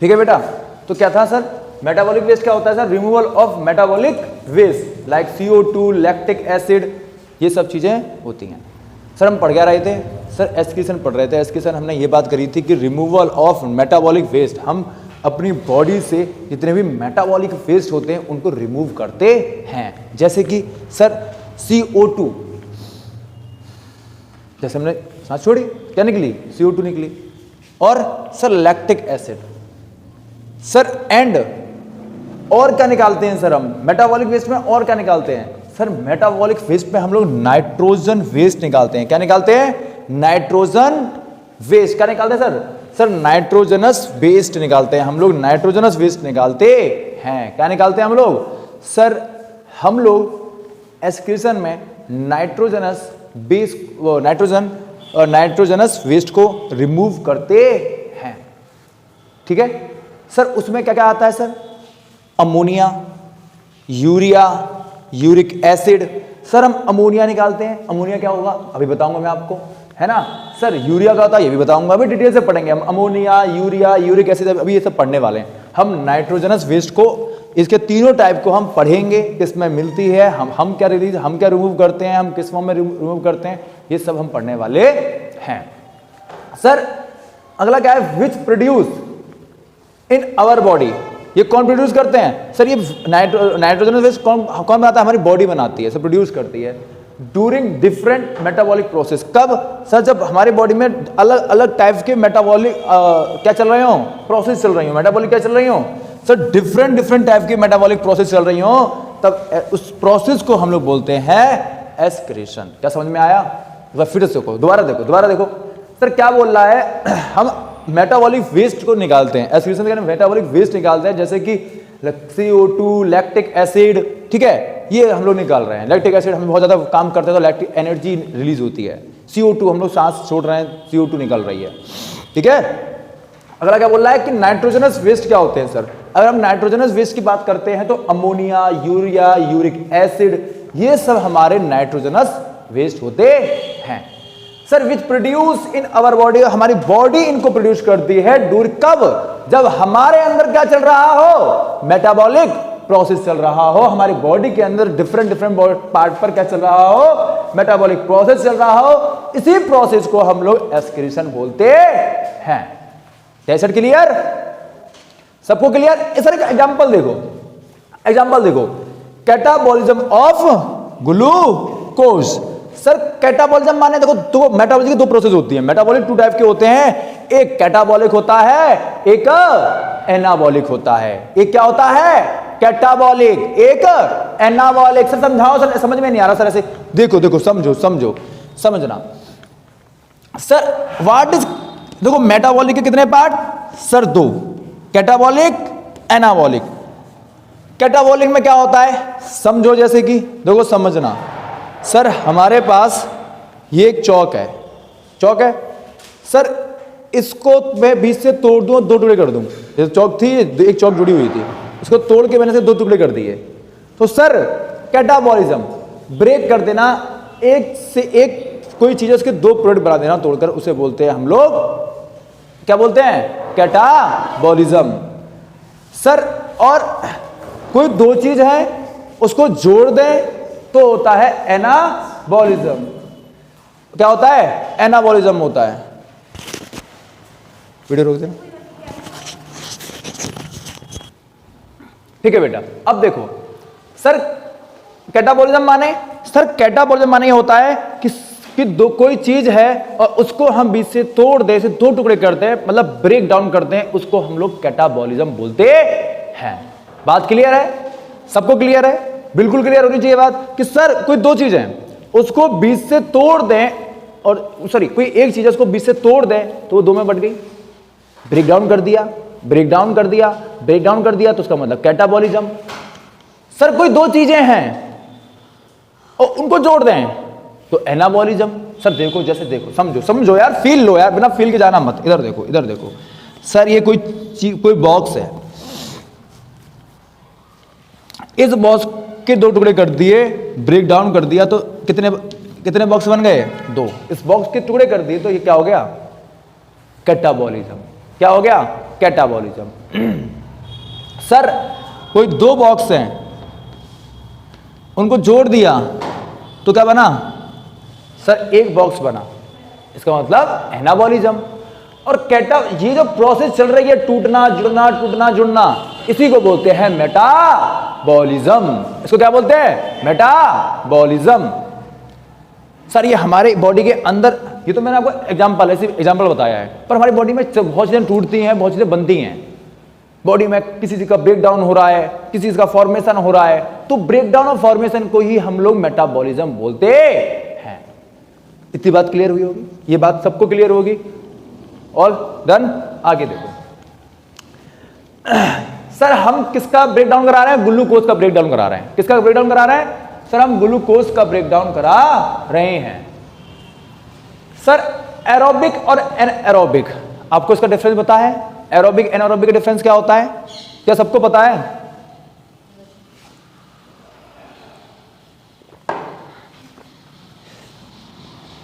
ठीक है बेटा। तो क्या था सर, मेटाबॉलिक वेस्ट क्या होता है sir, removal of metabolic waste like CO2, lactic acid, ये सब चीजें होती हैं। सर हम पढ़ क्या रहे थे सर, एक्सक्रीशन पढ़ रहे थे। एक्सक्रीशन हमने ये बात करी थी कि रिमूवल ऑफ मेटाबॉलिक वेस्ट, हम अपनी बॉडी से जितने भी मेटाबॉलिक वेस्ट होते हैं उनको रिमूव करते हैं। जैसे कि सर CO2, जैसे हमने सांस छोड़ी क्या निकली, CO2 निकली। और sir lactic acid sir, and और क्या निकालते हैं सर हम मेटाबॉलिक वेस्ट में, और क्या निकालते हैं सर, मेटाबॉलिक वेस्ट में हम लोग नाइट्रोजन वेस्ट निकालते हैं। क्या निकालते हैं, नाइट्रोजन वेस्ट। क्या निकालते हैं सर, सर नाइट्रोजनस वेस्ट निकालते हैं हम लोग, नाइट्रोजनस वेस्ट निकालते हैं। क्या निकालते हैं हम लोग सर, हम लोग एक्सक्रीशन में नाइट्रोजनस वेस्ट, नाइट्रोजनस वेस्ट को रिमूव करते हैं। ठीक है सर। उसमें क्या क्या आता है sir, ammonia, urea, uric acid. Sir हम अमोनिया निकालते हैं, अमोनिया क्या होगा अभी बताऊंगा मैं आपको, है ना। सर यूरिया क्या होता है ये भी बताऊंगा, अभी डिटेल से पढ़ेंगे हम। अमोनिया, यूरिया, यूरिक एसिड, अभी ये सब पढ़ने वाले हैं हम। नाइट्रोजनस वेस्ट को, इसके तीनों टाइप को हम पढ़ेंगे, किसमें मिलती है, हम क्या रिमूव करते हैं, हम किस फॉर्म में रिमूव करते हैं, ये सब हम पढ़ने वाले हैं। सर अगला क्या है, which produce in our body, ये कौन प्रोड्यूस करते हैं सर, ये नाइट्रोजन वेस्ट कौन बनाता है, हमारी बॉडी बनाती है, सर प्रोड्यूस करती है ड्यूरिंग डिफरेंट मेटाबॉलिक प्रोसेस। कब सर, जब हमारी बॉडी में अलग अलग टाइप्स के मेटाबॉलिक क्या चल रहे हो, प्रोसेस चल रही हो, मेटाबॉलिक क्या चल रही हो सर, डिफरेंट टाइप के मेटाबॉलिक प्रोसेस चल रही हो, तब उस प्रोसेस को हम लोग बोलते हैं एस्क्रीशन। क्या समझ में आया, फिर से दोबारा देखो सर क्या बोल रहा है, हम मेटाबॉलिक वेस्ट को निकालते हैं, एस्क्रीशन के मेटाबॉलिक वेस्ट निकालते हैं, जैसे कि CO2, लैक्टिक एसिड, ठीक है, ये हम लोग निकाल रहे हैं। लैक्टिक एसिड हम बहुत ज्यादा काम करते हैं तो लैक्टिक एनर्जी रिलीज होती है। CO2 हम लोग सांस छोड़ रहे हैं, CO2 निकल रही है, ठीक है। अगला क्या बोल रहा है कि नाइट्रोजनस वेस्ट क्या होते हैं सर, अगर हम नाइट्रोजनस वेस्ट की बात करते हैं तो अमोनिया, यूरिया, यूरिक एसिड, ये सब हमारे नाइट्रोजनस वेस्ट होते हैं sir. Which produce in our body, हमारी बॉडी इनको प्रोड्यूस करती है दूर कब, जब हमारे अंदर क्या चल रहा हो, मेटाबॉलिक प्रोसेस चल रहा हो, हमारी बॉडी के अंदर डिफरेंट पार्ट पर क्या चल रहा हो, मेटाबॉलिक प्रोसेस चल रहा हो, इसी प्रोसेस को हम लोग एस्क्रीशन बोलते हैं। कैसे क्लियर, सबको क्लियर। सर एक एग्जांपल देखो, catabolism of glucose. Sir catabolism माने देखो, दो मेटाबॉलिज्म की दो प्रोसेस होती है, मेटाबॉलिक टू टाइप के होते हैं, एक कैटाबॉलिक होता है, एक एनाबॉलिक होता है। एक क्या होता है, कैटाबॉलिक, एक एनाबॉलिक। सर समझाओ सर, समझ में नहीं आ रहा सर, ऐसे देखो समझना सर। व्हाट इज, देखो मेटाबॉलिक के कितने पार्ट सर, दो, कैटाबॉलिक, एनाबॉलिक। कैटाबॉलिक में क्या होता है समझो, जैसे कि देखो समझना सर, हमारे पास ये एक चौक है सर, इसको मैं बीच से तोड़ दूं, दो टुकड़े कर दूं। जैसे चौक थी, एक चौक जुड़ी हुई थी, इसको तोड़ के मैंने से दो टुकड़े कर दिए, तो सर कैटाबॉलिज्म, ब्रेक कर देना, एक से एक कोई चीज उसके दो प्रोडक्ट बना देना तोड़कर, उसे बोलते हैं हम लोग, क्या बोलते हैं, कैटाबॉलिज्म सर। और कोई दो चीज है उसको जोड़ दें तो होता है एनाबॉलिज्म। क्या होता है, एनाबॉलिज्म होता है। वीडियो रोक देना, ठीक है बेटा। अब देखो सर, कैटाबॉलिज्म माने, सर कैटाबॉलिज्म माने ये होता है कि दो कोई चीज है और उसको हम बीच से तोड़ दे, से दो टुकड़े करते हैं, मतलब ब्रेक डाउन करते हैं, उसको हम लोग कैटाबॉलिज्म बोलते हैं। बात क्लियर है, सबको क्लियर है, बिल्कुल क्लियर होनी चाहिए बात कि सर कोई दो चीज है उसको बीच से तोड़ दें, और सॉरी कोई एक चीज है उसको बीच से तोड़ दें तो वो दो में बट गई, ब्रेक डाउन कर दिया तो उसका मतलब कैटाबॉलिज्म। सर कोई दो चीजें हैं और उनको जोड़ दें तो एनाबॉलिज्म। सर देखो, जैसे देखो, समझो यार, फील लो यार, बिना फील के जाना मत। इधर देखो सर, ये कोई बॉक्स है, इस बॉक्स के दो टुकड़े कर दिए, ब्रेक डाउन कर दिया तो कितने बॉक्स बन गए, दो। इस बॉक्स के टुकड़े कर दिए तो ये क्या हो गया, कैटाबॉलिज्म। क्या हो गया, कैटाबॉलिज्म। सर कोई दो बॉक्स हैं, उनको जोड़ दिया तो क्या बना? सर एक बॉक्स बना, इसका मतलब एनाबॉलिज्म। और ये जो प्रोसेस चल रही है, टूटना जुड़ना टूटना जुड़ना, इसी को बोलते हैं मेटाबॉलिज्म। इसको क्या बोलते हैं? मेटाबॉलिज्म। सर ये हमारे बॉडी के अंदर, ये तो मैंने आपको एग्जांपल बताया है, पर हमारी बॉडी में बहुत चीजें टूटती हैं, बहुत चीजें बनती हैं। बॉडी में किसी चीज का ब्रेकडाउन हो रहा है, किसी चीज का फॉर्मेशन हो रहा है, तो ब्रेकडाउन और फॉर्मेशन को ही हम लोग मेटाबॉलिज्म बोलते हैं। इतनी बात क्लियर हुई होगी, ये बात सबको क्लियर होगी। All done. आगे देखो सर, हम किसका ब्रेकडाउन करा रहे हैं? ग्लूकोज का ब्रेकडाउन करा रहे हैं। किसका ब्रेकडाउन करा रहे हैं? सर हम ग्लूकोज का ब्रेकडाउन करा रहे हैं। सर एरोबिक और एनारोबिक, आपको इसका डिफरेंस पता है? एरोबिक एनारोबिक का डिफरेंस क्या होता है? क्या सबको पता है?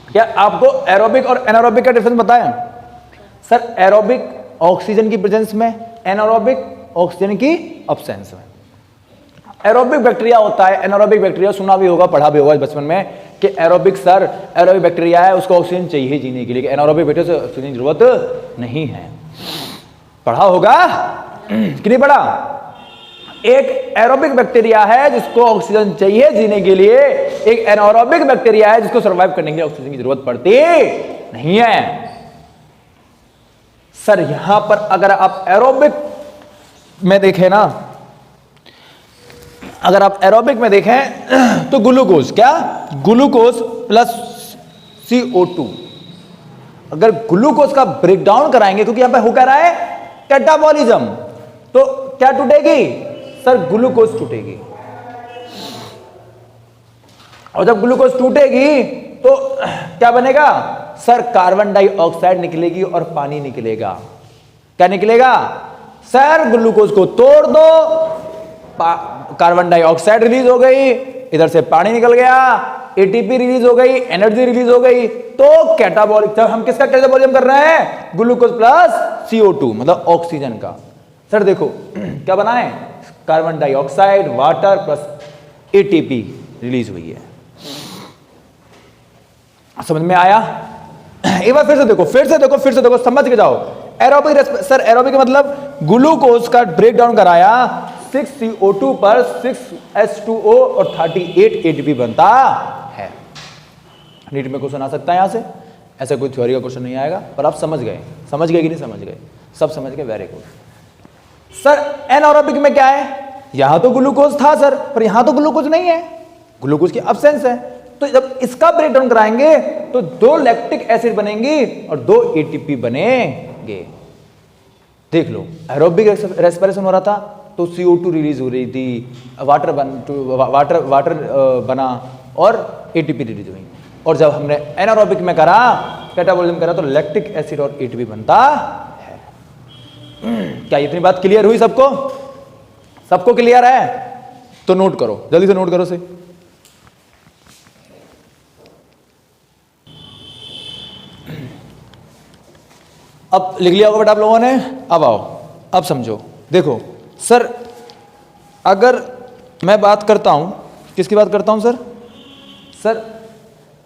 क्या आपको एरोबिक और एनारोबिक का डिफरेंस पता है? सर एरोबिक ऑक्सीजन की प्रेजेंस में, एनारोबिक ऑक्सीजन की अब्सेंस में। एरोबिक बैक्टीरिया होता है, एनारोबिक बैक्टीरिया सुना भी होगा, पढ़ा भी होगा बचपन में कि एरोबिक बैक्टीरिया है, उसको ऑक्सीजन चाहिए जीने के लिए, एनारोबिक बैक्टीरिया से ऑक्सीजन की जरूरत नहीं है। पढ़ा होगा कि नहीं पढ़ा? एक एरोबिक बैक्टीरिया है जिसको ऑक्सीजन चाहिए जीने के लिए, एक एनारोबिक बैक्टीरिया है जिसको सर्वाइव करने के लिए ऑक्सीजन की जरूरत पड़ती नहीं है। सर यहां पर अगर आप एरोबिक में देखें ना, अगर आप एरोबिक में देखें तो ग्लूकोज, क्या? ग्लूकोज प्लस CO2, अगर ग्लूकोज का ब्रेकडाउन कराएंगे, क्योंकि यहां पे हो क्या रहा है? कैटाबॉलिज्म, तो क्या टूटेगी? Sir glucose टूटेगी। और जब ग्लूकोज टूटेगी तो क्या बनेगा? सर कार्बन डाइऑक्साइड निकलेगी और पानी निकलेगा। क्या निकलेगा? सर ग्लूकोज को तोड़ दो, कार्बन डाइऑक्साइड रिलीज हो गई, इधर से पानी निकल गया, एटीपी रिलीज हो गई, एनर्जी रिलीज हो गई, तो कैटाबॉलिक। हम किसका कैटाबॉलिज्म कर रहे हैं? ग्लूकोज प्लस CO2 मतलब ऑक्सीजन का। सर देखो क्या बना है? Carbon dioxide, water plus ATP release हुई है। समझ में आया? एक बार फिर से देखो, समझ के जाओ। एरोबिक, सर एरोबिक मतलब ग्लूकोज का ब्रेकडाउन कराया, 6CO2 पर 6H2O और 38 ATP बनता है। नीट में क्वेश्चन आ सकता है यहां से, ऐसा कोई थ्योरी का क्वेश्चन नहीं आएगा, पर आप समझ गए कि नहीं समझ गए? सब समझ गए, वेरी गुड। सर एनारोबिक में क्या है? यहां तो ग्लूकोज था सर, पर यहां तो ग्लूकोज नहीं है, ग्लूकोज की अब्सेंस है। तो जब इसका ब्रेकडाउन कराएंगे तो 2 लैक्टिक एसिड बनेंगी और 2 ATP बनेंगे। देख लो, एरोबिक रेस्पिरेशन हो रहा था तो CO2 रिलीज हो रही थी, वाटर बना और ATP रिलीज हुई। और जब हमने एनारोबिक में करा, कैटाबॉलिज्म करा, तो लैक्टिक एसिड और ATP बनता है। क्या इतनी बात क्लियर हुई सबको? सबको क्लियर है? तो नोट करो, जल्दी से नोट करो से। अब लिख लिया होगा बेटा आप लोगों ने? अब आओ, अब समझो। देखो सर, अगर मैं बात करता हूं, किसकी बात करता हूं सर? सर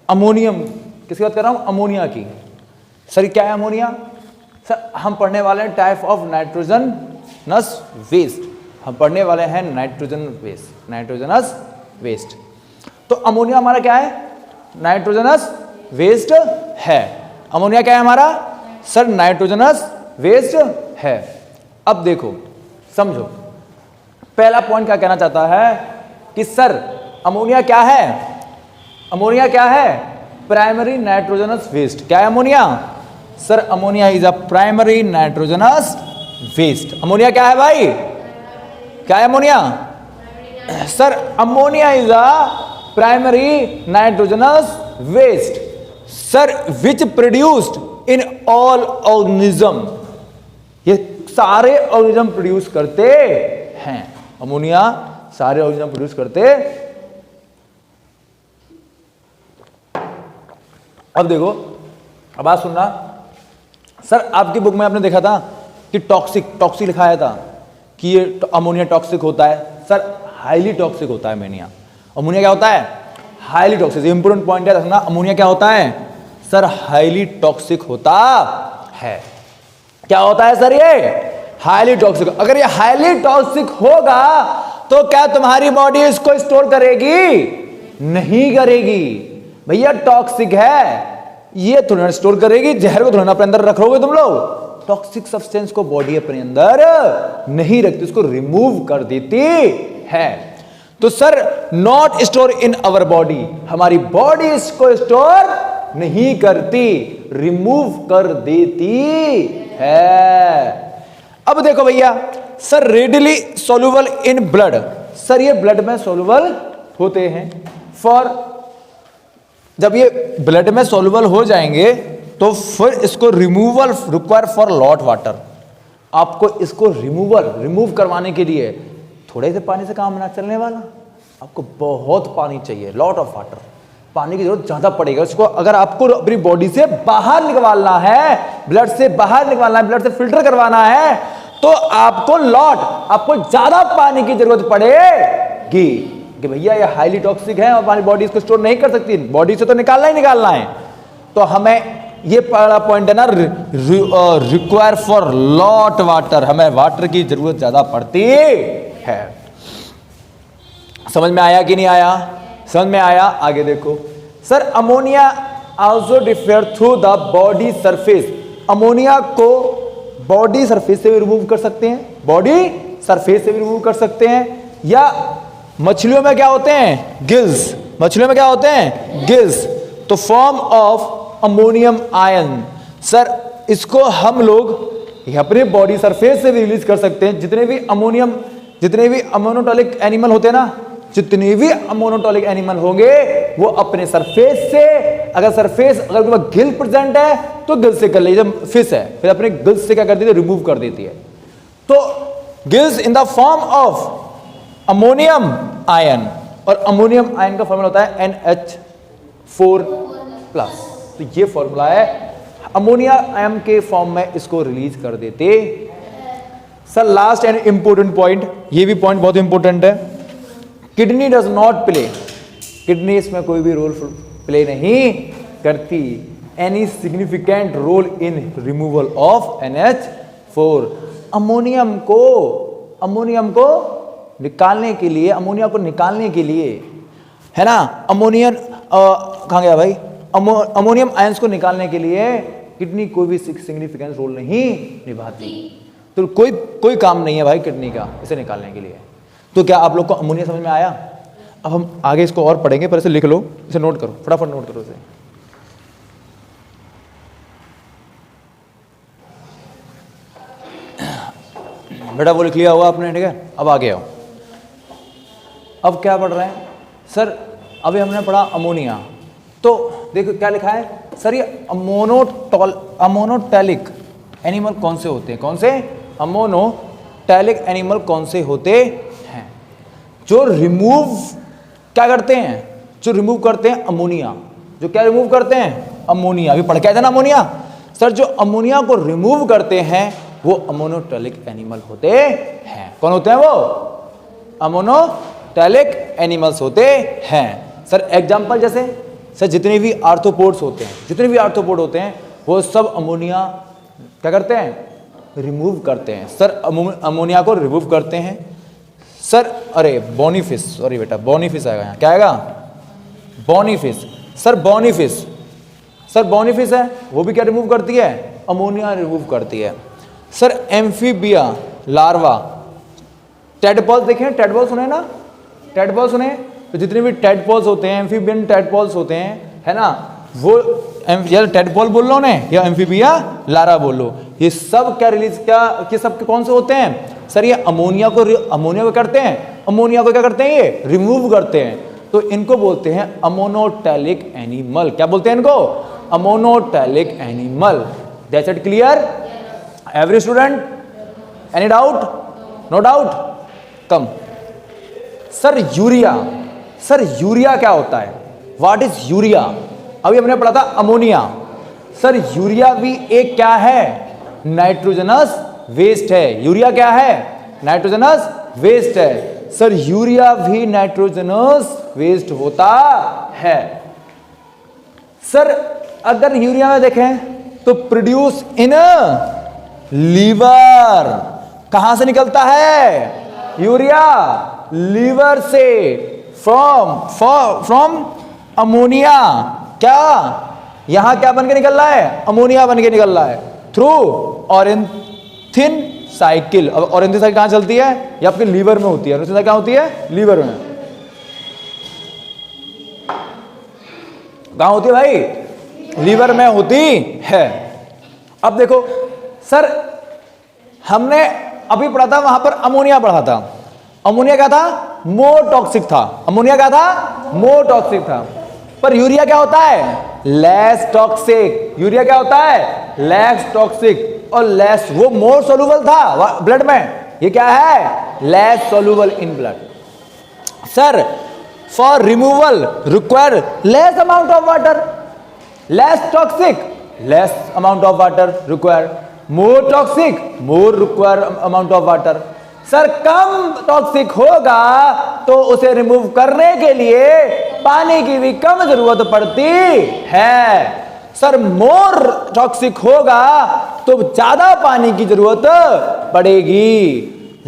अमोनियम, किसकी बात कर रहा हूं? अमोनिया की। सर क्या है अमोनिया? सर हम पढ़ने वाले हैं टाइप ऑफ नाइट्रोजनस वेस्ट, हम पढ़ने वाले हैं नाइट्रोजनस वेस्ट। तो अमोनिया हमारा क्या है? नाइट्रोजनस वेस्ट है। अमोनिया क्या है हमारा? सर नाइट्रोजनस वेस्ट है। अब देखो समझो, पहला पॉइंट क्या कहना चाहता है कि सर अमोनिया क्या है? अमोनिया क्या है? Primary nitrogenous waste. क्या है ammonia? Sir ammonia is a primary nitrogenous waste. Ammonia क्या है भाई? क्या है ammonia? Sir ammonia is a primary nitrogenous waste, sir which produced in all organism. ये सारे ऑर्गेनिज्म प्रोड्यूस करते हैं, अमोनिया सारे ऑर्गेनिज्म प्रोड्यूस करते। अब देखो, अब बात सुनना। सर आपकी बुक में आपने देखा था कि टॉक्सिक लिखाया था कि ये अमोनिया टॉक्सिक होता है। सर हाईली टॉक्सिक होता है अमोनिया। अमोनिया क्या होता है? Highly toxic. इंपोर्टेंट पॉइंट है रखना, अमोनिया क्या होता है सर? हाईली टॉक्सिक होता है। क्या होता है सर? ये हाईली टॉक्सिक। अगर ये हाईली टॉक्सिक होगा तो क्या तुम्हारी बॉडी इसको स्टोर करेगी? नहीं करेगी भैया, टॉक्सिक है ये थोड़ा स्टोर करेगी, जहर को थोड़ा अपने अंदर रखोगे तुम लोग। टॉक्सिक सब्सटेंस को बॉडी अपने अंदर नहीं रखती, उसको रिमूव कर देती है। तो sir not store in our body, हमारी बॉडी इसको स्टोर नहीं करती, रिमूव कर देती है। अब देखो भैया sir readily soluble in blood, sir ये ब्लड में सोल्यूबल होते हैं। फॉर जब ये ब्लड में सोल्यूबल हो जाएंगे तो फिर इसको removal require for lot water. आपको इसको रिमूव करवाने के लिए थोड़े से पानी से काम ना चलने वाला, आपको बहुत पानी चाहिए, लॉट ऑफ वाटर। पानी की जरूरत ज्यादा पड़ेगा इसको। अगर आपको अपनी बॉडी से बाहर निकालना है, ब्लड से बाहर निकालना है, ब्लड से फिल्टर करवाना है, तो आपको ज्यादा पानी की जरूरत पड़ेगी कि भैया ये हाईली टॉक्सिक है और हमारी बॉडी इसको स्टोर नहीं कर सकती, बॉडी से तो निकालना ही निकालना है। तो हमें ये पहला पॉइंट है ना, रिक्वायर फॉर लॉट वाटर, हमें वाटर की जरूरत ज्यादा पड़ती है। समझ में आया कि नहीं आया? समझ में आया? आगे देखो sir, ammonia also differ through the body surface. Ammonia को बॉडी सरफेस से भी रिमूव कर सकते हैं, बॉडी सरफेस से भी रिमूव कर सकते हैं, या मछलियों में क्या होते हैं? गिल्स। मछलियों में क्या होते हैं? गिल्स। तो form of ammonium ion, sir इसको हम लोग अपने बॉडी सरफेस से भी रिलीज कर सकते हैं। जितने भी अमोनोटॉलिक एनिमल होते हैं ना, जितने भी अमोनोटॉलिक एनिमल होंगे वो अपने सरफेस से, अगर गिल प्रेजेंट है तो गिल से कर लीजिए, फिश है फिर अपने गिल्स से क्या कर देती है? रिमूव कर देती है। तो gills in the form of ammonium ion, और अमोनियम आयन का फॉर्मूला होता है NH4+। तो ये फॉर्मूला है, अमोनिया आयन के फॉर्म में इसको रिलीज कर देते। Sir last and important point, ये भी पॉइंट बहुत इंपोर्टेंट है, kidney does not play, kidney इसमें कोई भी रोल प्ले नहीं करती, any significant role in removal of NH4। Ammonium को निकालने के लिए, अमोनिया को निकालने के लिए, है ना, कहाँ गया भाई? अमोनियम आयंस को निकालने के लिए किडनी कोई भी सिग्निफिकेंट रोल नहीं निभाती। तो कोई काम नहीं है भाई किडनी का इसे निकालने के लिए। तो क्या आप लोग को अमोनिया समझ में आया? अब हम आगे इसको और पढ़ेंगे, पर इसे लिख लो, इसे नोट करो, फटाफट नोट करो इसे। बेटा वो लिख लिया होगा आपने, ठीक है? अब आगे आओ। अब क्या पढ़ रहे हैं सर? अभी हमने पढ़ा अमोनिया, तो देखो क्या लिखा है सर, ये अमोनोटैलिक एनिमल कौन से होते हैं? कौन से अमोनोटैलिक एनिमल कौन से होते हैं? जो रिमूव क्या करते हैं? जो रिमूव करते हैं अमोनिया। जो क्या रिमूव करते हैं? अमोनिया। अभी पढ़ के आए थे ना अमोनिया। सर जो अमोनिया को रिमूव करते हैं वो अमोनोटैलिक एनिमल होते हैं। कौन होते हैं वो? अमोनोटैलिक एनिमल्स होते हैं। सर एग्जाम्पल जैसे सर जितने भी आर्थ्रोपोड्स होते हैं, जितने भी आर्थ्रोपोड होते हैं वो सब अमोनिया क्या करते हैं? रिमूव करते हैं। सर अमोनिया को रिमूव करते हैं। सर अरे बोनीफिश, सॉरी बेटा बोनीफिश आएगा यहाँ, क्या आएगा? बोनीफिश। सर बोनीफिश है, वो भी क्या रिमूव करती है? अमोनिया रिमूव करती है। सर एम्फीबिया लार्वा, टेडपॉल्स देखें, टेडपॉल सुने ना? टेडपॉल सुने? तो जितने भी टेडपॉल्स होते हैं, एम्फीबियन टेडपॉल्स होते हैं, है ना, वो या टेडपॉल बोल लो ने या एम्फीबिया लार्वा बोल लो, ये सब क्या रिलीज क्या सब कौन से होते हैं? सर ये अमोनिया को करते हैं, अमोनिया को क्या करते हैं? ये रिमूव करते हैं। तो इनको बोलते हैं अमोनोटैलिक एनिमल। क्या बोलते हैं इनको? Ammonotelic animal. That's it clear every student? Any doubt? No doubt? Come. Sir urea क्या होता है? What is urea? अभी हमने पढ़ा था अमोनिया। सर यूरिया भी एक क्या है? नाइट्रोजनस वेस्ट है। यूरिया क्या है? नाइट्रोजनस वेस्ट है। सर यूरिया भी नाइट्रोजनस वेस्ट होता है। सर अगर यूरिया में देखें तो प्रोड्यूस इन लीवर, कहां से निकलता है यूरिया? लीवर से, फ्रॉम अमोनिया। क्या यहां क्या बन के निकल रहा है? अमोनिया बन के निकल रहा है थ्रू ऑरेंथिन साइकिल। अब ऑरेंथिन साइकिल कहां चलती है? ये आपके लीवर में होती है। ऑरेंथिन साइकिल कहां होती है? लीवर में। कहां होती है भाई? लीवर में होती है। अब देखो सर, हमने अभी पढ़ा था, वहां पर अमोनिया पढ़ा था। अमोनिया क्या था? मोर टॉक्सिक था। अमोनिया क्या था? मोर टॉक्सिक था। पर यूरिया क्या होता है? Less toxic. यूरिया क्या होता है? लेस टॉक्सिक और लेस, वो मोर सोलुबल था ब्लड में, ये क्या है? Less soluble in blood. Sir for removal require less amount of water. Less toxic, less amount of water require. More toxic, more require amount of water. Sir come toxic होगा तो उसे remove करने के लिए पानी की भी कम जरूरत पड़ती है। सर मोर टॉक्सिक होगा तो ज्यादा पानी की जरूरत पड़ेगी।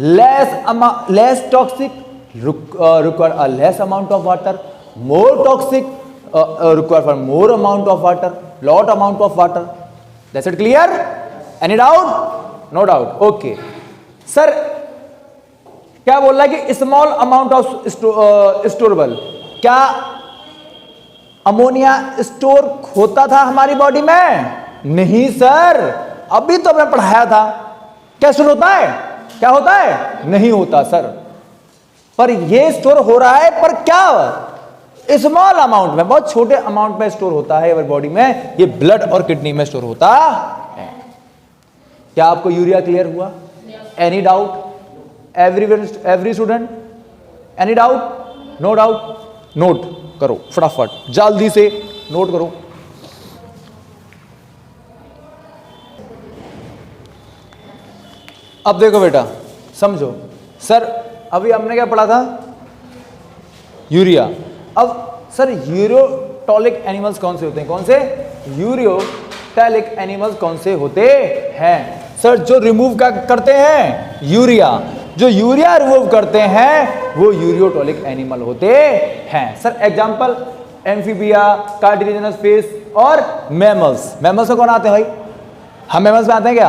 Less toxic require a less amount of water, more toxic require for more amount of water, lot amount of water. That's it clear? Any doubt? No doubt. Okay. Sir क्या बोल रहा है कि स्मॉल अमाउंट ऑफ स्टोरेबल, क्या ammonia store होता था हमारी body में? नहीं सर, अभी तो हमने पढ़ाया था। क्या स्टोर होता है? क्या होता है? नहीं होता सर। पर ये स्टोर हो रहा है, पर क्या? स्मॉल अमाउंट में, बहुत छोटे अमाउंट में स्टोर होता है हमारी बॉडी में। ये ब्लड और किडनी में स्टोर होता है। क्या आपको यूरिया क्लियर हुआ? Any doubt? Every student? Any doubt? No doubt? Note करो फटाफट, जल्दी से नोट करो। अब देखो बेटा, समझो। सर अभी हमने क्या पढ़ा था? यूरिया। अब सर यूरियोटॉलिक एनिमल्स कौन से होते हैं? कौन से यूरियोटॉलिक एनिमल्स कौन से होते हैं? सर जो रिमूव क्या करते हैं? यूरिया। जो यूरिया रिमूव करते हैं वो यूरियोटॉलिक एनिमल होते हैं। Sir example amphibia, cartilaginous fish और मैमल्स। मैमल्स में कौन आते हैं भाई? हम मैमल्स में आते हैं क्या?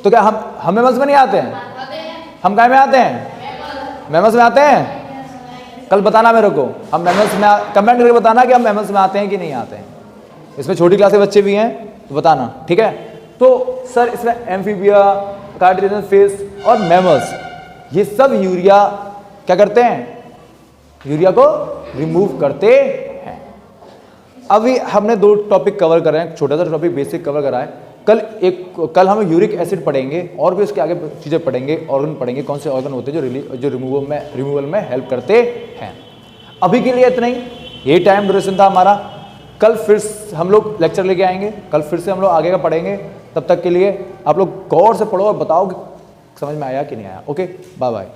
तो क्या हम मैमल्स में नहीं आते हैं? हम काय में आते हैं? मैमल्स में आते हैं? कल बताना मेरे को, हम मैमल्स में कमेंट करके बताना कि हम मैमल्स में आते हैं कि नहीं आते हैं। इसमें छोटी क्लास के बच्चे भी हैं तो बताना, ठीक है? तो सर इसमें एम्फीबिया, कार्टिलेजिनस फिश और मैमल्स, ये सब यूरिया क्या करते हैं? यूरिया को रिमूव करते हैं। अभी हमने दो टॉपिक कवर कर रहे हैं, छोटा सा टॉपिक बेसिक कवर करा है। कल हम यूरिक एसिड पढ़ेंगे और भी उसके आगे चीज़ें पढ़ेंगे, ऑर्गन पढ़ेंगे, कौन से ऑर्गन होते हैं जो रिमूवल में हेल्प करते हैं। अभी के लिए इतना ही, ये टाइम ड्यूरेशन था हमारा। कल फिर हम लोग लेक्चर लेके आएंगे, कल फिर से हम लोग आगे का पढ़ेंगे। तब तक के लिए आप लोग गौर से पढ़ो और बताओ कि समझ में आया कि नहीं आया। Okay, bye bye.